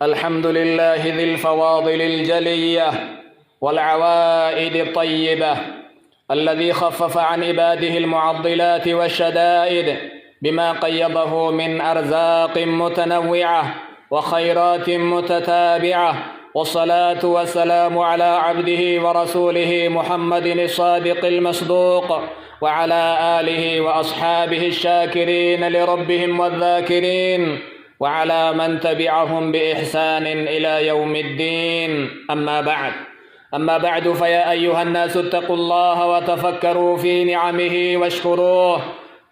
الحمد لله ذي الفواضل الجلية والعوائد الطيبة، الذي خفف عن عباده المعضلات والشدائد بما قيضه من أرزاق متنوعة وخيرات متتابعة، والصلاة والسلام على عبده ورسوله محمد الصادق المصدوق وعلى آله وأصحابه الشاكرين لربهم والذاكرين، وعلى من تبعهم بإحسان إلى يوم الدين. أما بعد فيا أيها الناس اتقوا الله وتفكروا في نعمه واشكروه،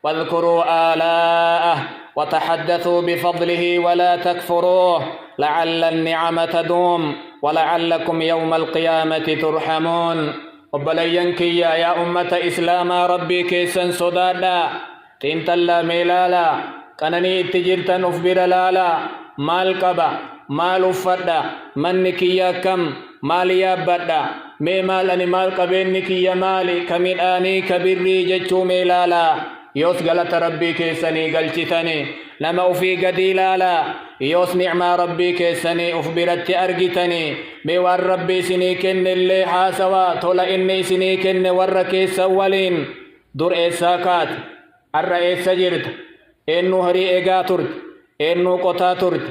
واذكروا آلاءه وتحدثوا بفضله ولا تكفروه، لعل النعم تدوم ولعلكم يوم القيامة ترحمون. وبلينكي يا أمة إسلام ربي كيسن صدادا تنتلا ميلالا كانني تجرتن أفبر لالا مال قبا مال أفدا منك يا كم مال يابدا مي مال أني مال قبينك يا مالي كميلاني كبري جتشو ميلالا يوس غلط ربي كيسني قلتتني لما أفي قديلالا يوس نعم ربي كيسني أخبرت أرقتني ميوار ربي سني كن اللي حاسوا تولا إني سني كن وركيس أولين دور إيساكات الرئيس جرت إنو هري إيقا ترت إنو قطا ترت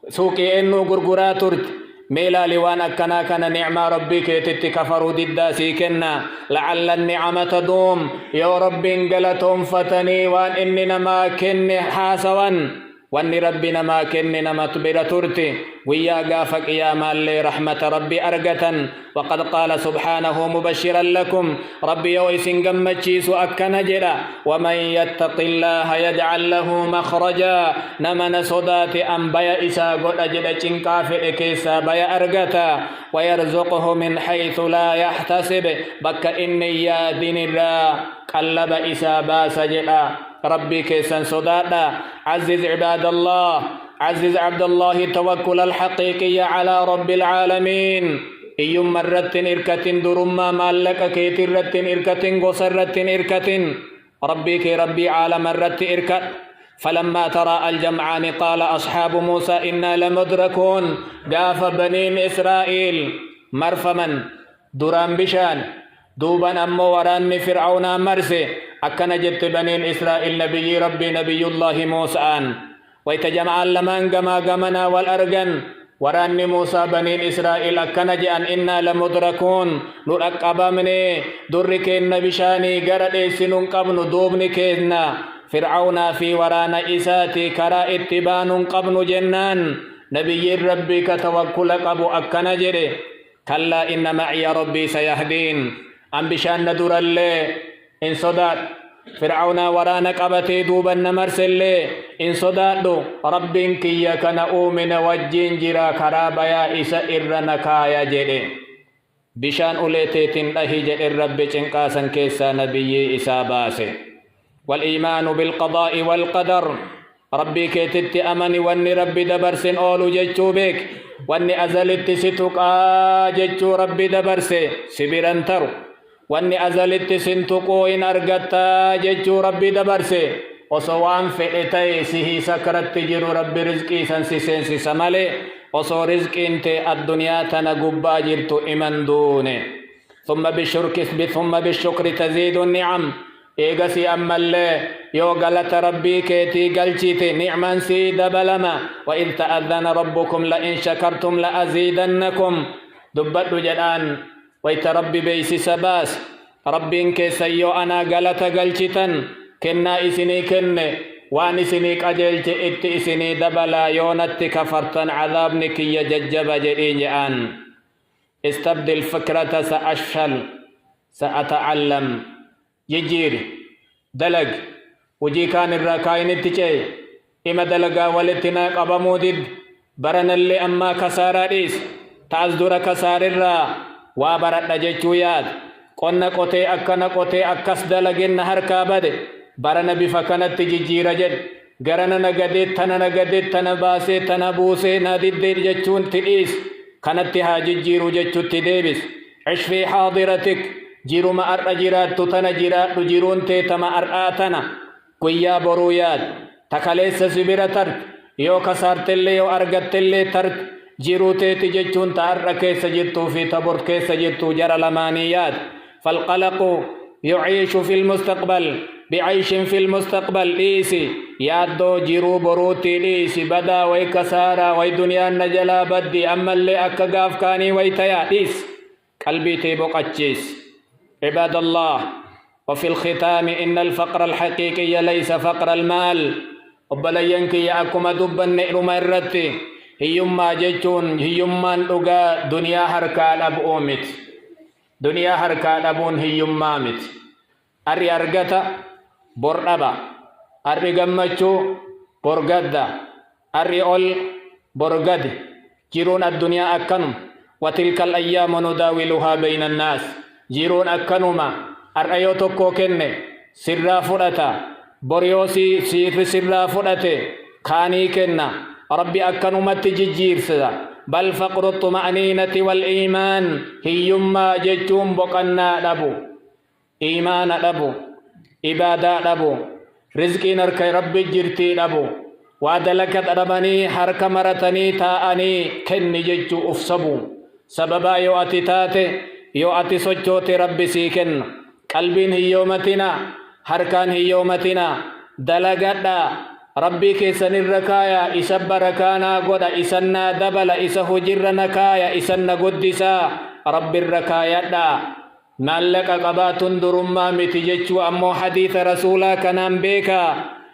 سوكي إنو غرغرا ترت ميلا لوان أكنا كان نعم ربي كيتت كفروا ضد سيكنا لعل النعمة تدوم يا رب انقلتهم فتني وان إننا ما كن حاسوا وان ربنا ما كن نما تبر ترتي ويا قافك يا مال رحمة ربي أرقة. وقد قال سبحانه مبشرا لكم ربي يويسن قمتشيس أكنا جرا ومن يتق الله يجعل له مخرجا نمن صدات أنبيا إسا قد أجد چنكافئ كيسا بيا أرقة ويرزقه من حيث لا يحتسب بك إني يا دين الرا قلب إسا باس جرا ربي كيسن صداتا. عزز عباد الله، عزز عبد الله التوكل الحقيقي على رب العالمين. إيوم مرة إركة درما مالك كيترة إركة قصرة إركة ربي كي ربي عالم مرة إركة. فلما ترى الجمعان قال أصحاب موسى إنا لمدركون قاف بنين إسرائيل مرفما درام بشان دوبا أمو وران فرعون مرسي أكنا جت بنين إسرائيل نبي ربي نبي الله موسى ويتجمع لمن قمنا والأرجن وران موسى بنين إسرائيل أكنا جأن إنا لمدركون نرقب مني دركين نبشاني قرد سنون قبن دوبن كيزنا فرعون في ورانا إساتي كرا اتبان قبن جنان نبي ربي كتوكل قبو أكنا جري كلا إن معي ربي سيهدين أم بشان ندر اللي إن صدات فرعون ورانا قبتي دوبا نمرس اللي إن صداتو رب كي كان أؤمن وجين جرا كرابا يا إسا إرنكا يا جري بشان أوليتي تنتهي جر الرب چنقاسا كيسا نبي إسا باسي. والإيمان بالقضاء والقدر ربي كيتت أمني واني ربي دبرسن أولو ججو بك واني أزلت ستقا ججو ربي دبرسي سبيران ترو واني أزلت سنتقو إن أرغتا ججو ربي دبرسي وصوان فئتي سيهي سكرت تجيرو ربي رزقي سنسي سمالي وصو رزق انت الدنيا تنقبا جرتو إمن دوني ثم بالشكر تزيد النعم إيغسي أما اللي يو غلط ربي كيتي قلتي نعمان سي دبلما وإذ تأذن ربكم لئن شكرتم لأزيدنكم دبت جدان ويتربي بيسي سباس ربين كيسيو أنا غلط قلتن كنا إسني كن وان إسني قجلت إت إسني دبلا يونت كفرتن عذابنك يججب جرين آن استبدل فكرة سأشل سأتعلم يجيري دلق وجي كان الراكاين التجي إما دلقا والتنا قبمودد برن اللي أما كسارا ديس تازدور كسار الرا وابرد جيشويات قلنا قوتي أكس دلقين نهر كابد برن بفكانت تجيجير جد غرنا نغدت تنا باسي تنا بوسي نادد دير جيشون تليس كانت تهاججيرو جيشو تديبس عش في حاضرتك جيرو ما أرجيرات تنا جيرات جيرون تما أرآتنا كويا برويات تكاليس سبيرة ترت يو كسرت اللي يو أرجت اللي ترت جيروتي تجتون تارك سجدتو في تبر كيس جدتو جرى لمانيات فالقلق يعيش في المستقبل بعيش في المستقبل إيسي يادو جيرو بروتي إيسي بدا ويكسارا ويدنيا النجلا بدي أما اللي أكقاف كاني ويتيا إيس قلبي تيبوك أجيس عباد الله وفي الختام إن الفقر الحقيقي ليس فقر المال وبلينك يأكم دبا نئر مرتي هيما جيتون هيما نغا دنيا هركا الأبؤمت دنيا هركا الأبون هيما مت أري أرغتا بردبا أري غمچو برغدا أري أول برغد جيرون الدنيا أكنم وتلك الأيام نداولها بين الناس جيرون أكنما أرأيو تكو كنة سرا فرطا بريوسي سيف سرا فرطة خاني كنة ربي أكنما تجيجير سدا بل فقر الطمأنينة والإيمان هيما جتوم بقنا لبو إيمان لبو إبادة لبو رزقي نرك ربي جرتي لبو وادلكت ربني حرك مرتني تاءني كن جتو أفسبو سببا يؤتي تاتي يؤتي سجوتي ربي سيكن قلبين هيومتنا حركان هيومتنا دلقنا ربي كيسن الركايا إسب ركانا قد إسنا دبل إسه جر نكايا إسنا قدسا ربي الركايا دا مالك قبات درما متجج أمو حديث رسولا كنام بيكا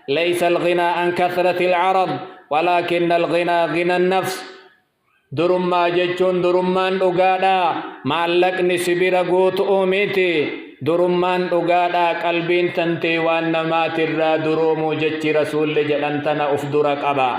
ليس الغنى عن كثرة العرض ولكن الغنى غنى النفس درما ججون درمان أغادا مالك نسبير قوت أوميتي درمان أغادا قلبين تنتي وانما ترى درومو جج رسول جلنتنا أفدرك أبا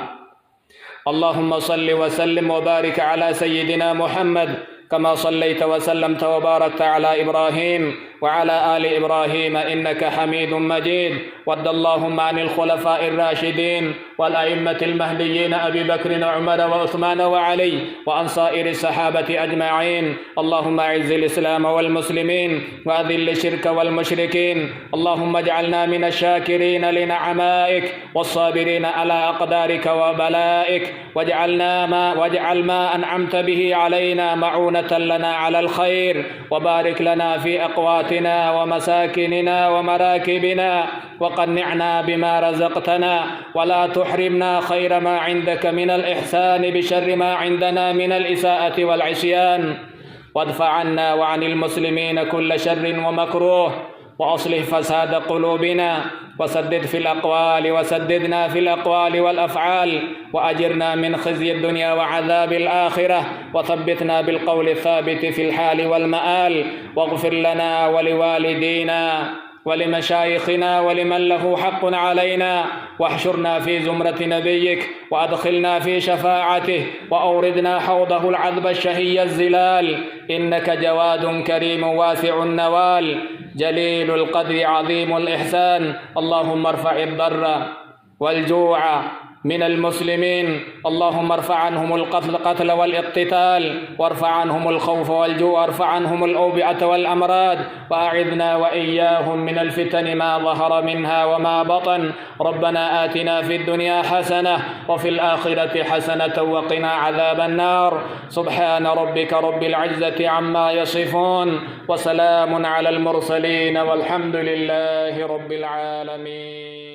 اللهم صل وسلم وبارك على سيدنا محمد كما صليت وسلمت وباركت على إبراهيم وعلى آل إبراهيم إنك حميد مجيد وارض اللهم عن الخلفاء الراشدين والأئمة المهديين أبي بكر وعمر وعثمان وعلي وعن سائر الصحابة أجمعين اللهم أعز الإسلام والمسلمين وأذل الشرك والمشركين اللهم اجعلنا من الشاكرين لنعمائك والصابرين على أقدارك وبلائك واجعل ما أنعمت به علينا معونة لنا على الخير وبارك لنا في أقواتنا ومساكننا ومراكبنا وقنعنا بما رزقتنا ولا تحرمنا خير ما عندك من الإحسان بشر ما عندنا من الإساءة والعصيان وادفع عنا وعن المسلمين كل شر ومكروه وأصلح فساد قلوبنا وسددنا في الأقوال والأفعال وأجرنا من خزي الدنيا وعذاب الآخرة وثبتنا بالقول الثابت في الحال والمآل واغفر لنا ولوالدينا ولمشايخنا ولمن له حق علينا واحشرنا في زمرة نبيك وأدخلنا في شفاعته وأوردنا حوضه العذب الشهي الزلال إنك جواد كريم واسع النوال جليل القدر عظيم الإحسان اللهم ارفع الضر والجوع من المسلمين اللهم ارفع عنهم القتل والاقتتال وارفع عنهم الخوف والجوع وارفع عنهم الأوبئة والأمراض وأعذنا وإياهم من الفتن ما ظهر منها وما بطن ربنا آتنا في الدنيا حسنة وفي الآخرة حسنة وقنا عذاب النار سبحان ربك رب العزة عما يصفون وسلام على المرسلين والحمد لله رب العالمين.